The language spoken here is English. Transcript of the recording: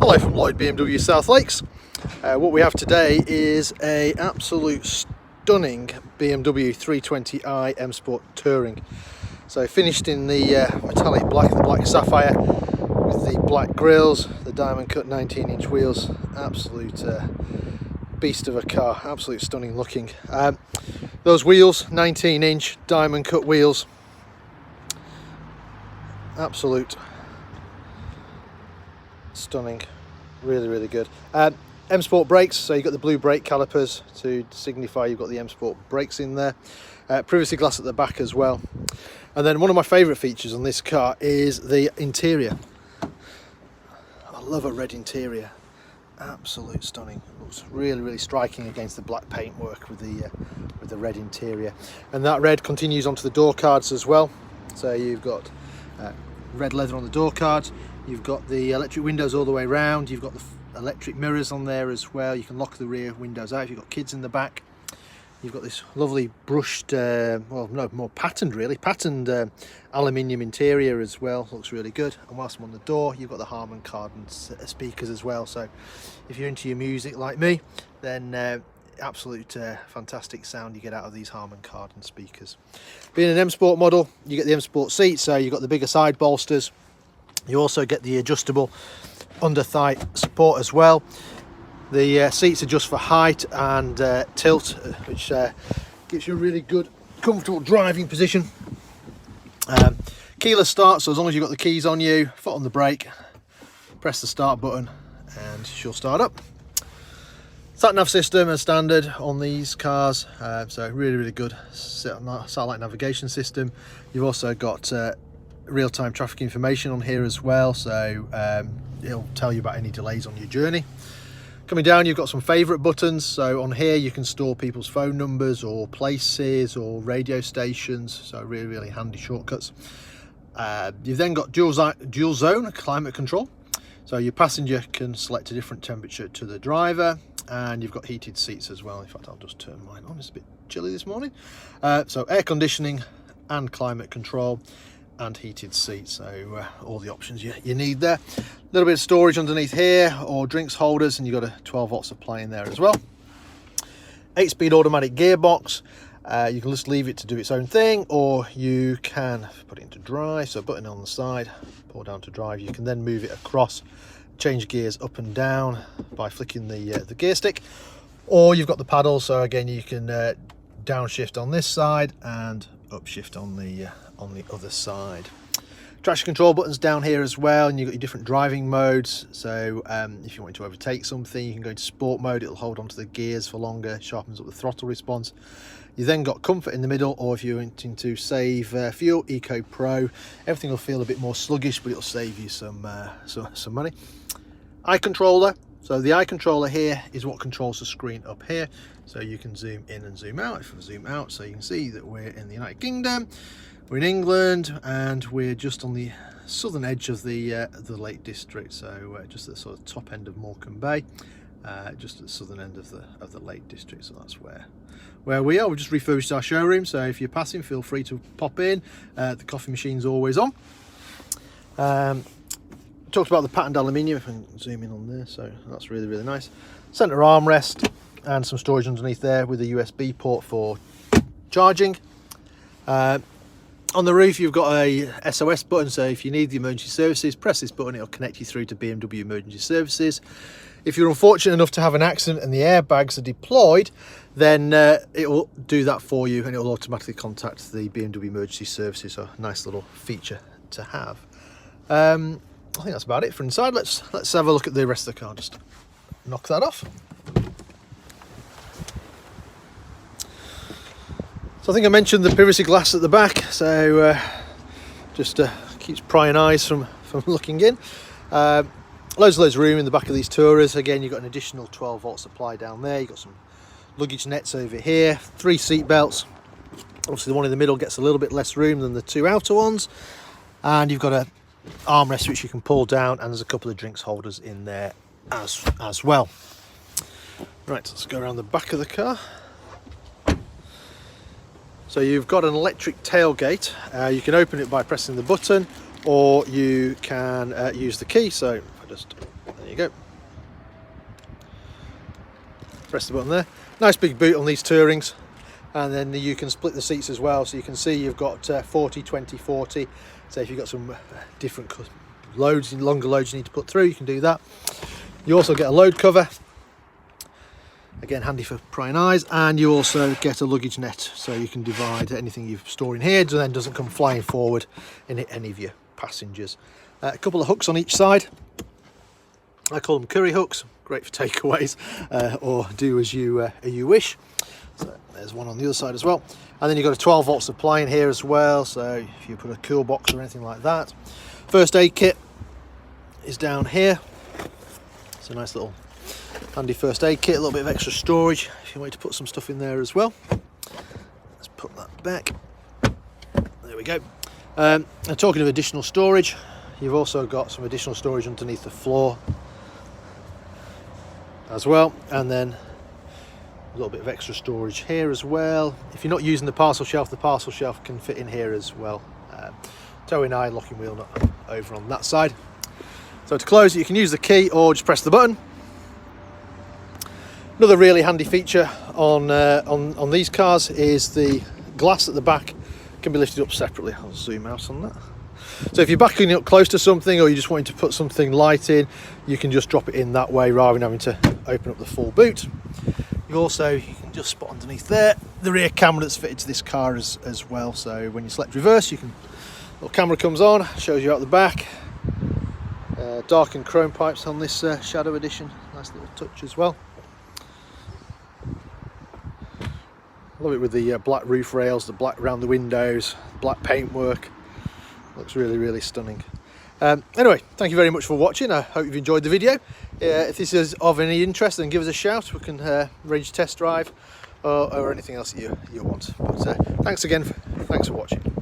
Hello from Lloyd BMW South Lakes. What we have today is a absolute stunning BMW 320i M Sport Touring. So finished in the metallic black, the black sapphire, with the black grills, the diamond cut 19-inch wheels. Absolute beast of a car, absolute stunning looking. Those wheels, 19-inch diamond cut wheels, absolute stunning, really good. M Sport brakes, so you've got the blue brake calipers to signify you've got the M Sport brakes in there. Privacy glass at the back as well. And then one of my favourite features on this car is the interior. I love a red interior, absolute stunning. Looks really striking against the black paintwork with the red interior. And that red continues onto the door cards as well. So you've got red leather on the door cards. You've got the electric windows all the way around. You've got the electric mirrors on there as well. You can lock the rear windows out if you've got kids in the back. You've got this lovely brushed, well, no, more patterned really, patterned aluminium interior as well. Looks really good. And whilst I'm on the door, you've got the Harman Kardon speakers as well. So if you're into your music like me, then absolute fantastic sound you get out of these Harman Kardon speakers. Being an M Sport model, you get the M Sport seats, so you've got the bigger side bolsters. You also get the adjustable under thigh support as well. The seats adjust for height and tilt, which gives you a really good, comfortable driving position. Keyless start, so as long as you've got the keys on you, foot on the brake, press the start button and she'll start up. Sat-nav system as standard on these cars, so really good satellite navigation system. You've also got real-time traffic information on here as well, so it'll tell you about any delays on your journey. Coming down, you've got some favourite buttons, so on here you can store people's phone numbers or places or radio stations, so really handy shortcuts. You've then got dual zone climate control, so your passenger can select a different temperature to the driver, and you've got heated seats as well. In fact, I'll just turn mine on, it's a bit chilly this morning. So air conditioning and climate control and heated seats, so all the options you need there. A little bit of storage underneath here, or drinks holders, and you've got a 12-volt supply in there as well. 8-speed automatic gearbox. You can just leave it to do its own thing, or you can put it into drive, so button on the side, pull down to drive. You can then move it across, change gears up and down by flicking the gear stick, or you've got the paddle, so again you can downshift on this side and upshift on the other side. Traction control buttons down here as well, and you've got your different driving modes. So if you want to overtake something, you can go into sport mode. It'll hold onto the gears for longer, sharpens up the throttle response. You then got comfort in the middle, or if you're wanting to save fuel, Eco Pro. Everything will feel a bit more sluggish, but it'll save you some money. Eye controller. So the eye controller here is what controls the screen up here. So you can zoom in and zoom out. If I zoom out, so you can see that we're in the United Kingdom, we're in England, and we're just on the southern edge of the Lake District. So just at the sort of top end of Morecambe Bay, just at the southern end of the Lake District. So that's where we are. We've just refurbished our showroom, so if you're passing, feel free to pop in. The coffee machine's always on. Talked about the patterned aluminium. If I can zoom in on there, so that's really nice. Centre armrest and some storage underneath there with a USB port for charging. On the roof you've got a SOS button, so if you need the emergency services, press this button, it'll connect you through to BMW emergency services. If you're unfortunate enough to have an accident and the airbags are deployed, then it will do that for you, and it will automatically contact the BMW emergency services. So a nice little feature to have. I think that's about it for inside. Let's have a look at the rest of the car. Just knock that off. So I think I mentioned the privacy glass at the back, so just keeps prying eyes from looking in. Loads of room in the back of these Tourers. Again, you've got an additional 12-volt supply down there. You've got some luggage nets over here, 3 seat belts. Obviously the one in the middle gets a little bit less room than the 2 outer ones, and you've got a armrest which you can pull down, and there's a couple of drinks holders in there as well. Right, let's go around the back of the car. So you've got an electric tailgate. You can open it by pressing the button, or you can use the key. So if I just, there you go. Press the button there. Nice big boot on these Tourings, and then you can split the seats as well, so you can see you've got 40, 20, 40. So if you've got some different loads, longer loads you need to put through, you can do that. You also get a load cover, again handy for prying eyes, and you also get a luggage net, so you can divide anything you store in here, so then doesn't come flying forward and hit any of your passengers. A couple of hooks on each side. I call them curry hooks, great for takeaways, or do as you wish. So there's one on the other side as well. And then you've got a 12 volt supply in here as well, so if you put a cool box or anything like that. First aid kit is down here. It's a nice little handy first aid kit, a little bit of extra storage if you want to put some stuff in there as well. Let's put that back. There we go. And talking of additional storage, you've also got some additional storage underneath the floor as well, and then a little bit of extra storage here as well. If you're not using the parcel shelf can fit in here as well. Towing eye, locking wheel nut over on that side. So to close it, you can use the key or just press the button. Another really handy feature on these cars is the glass at the back can be lifted up separately. I'll zoom out on that. So if you're backing up close to something, or you just wanting to put something light in, you can just drop it in that way rather than having to open up the full boot. You can just spot underneath there the rear camera that's fitted to this car as well. So when you select reverse, little camera comes on, shows you out the back. Darkened chrome pipes on this Shadow Edition, nice little touch as well. Love it with the black roof rails, the black around the windows, black paintwork. Looks really, really stunning. Anyway, thank you very much for watching. I hope you've enjoyed the video. If this is of any interest, then give us a shout. We can arrange a test drive or anything else that you want. But thanks again. Thanks for watching.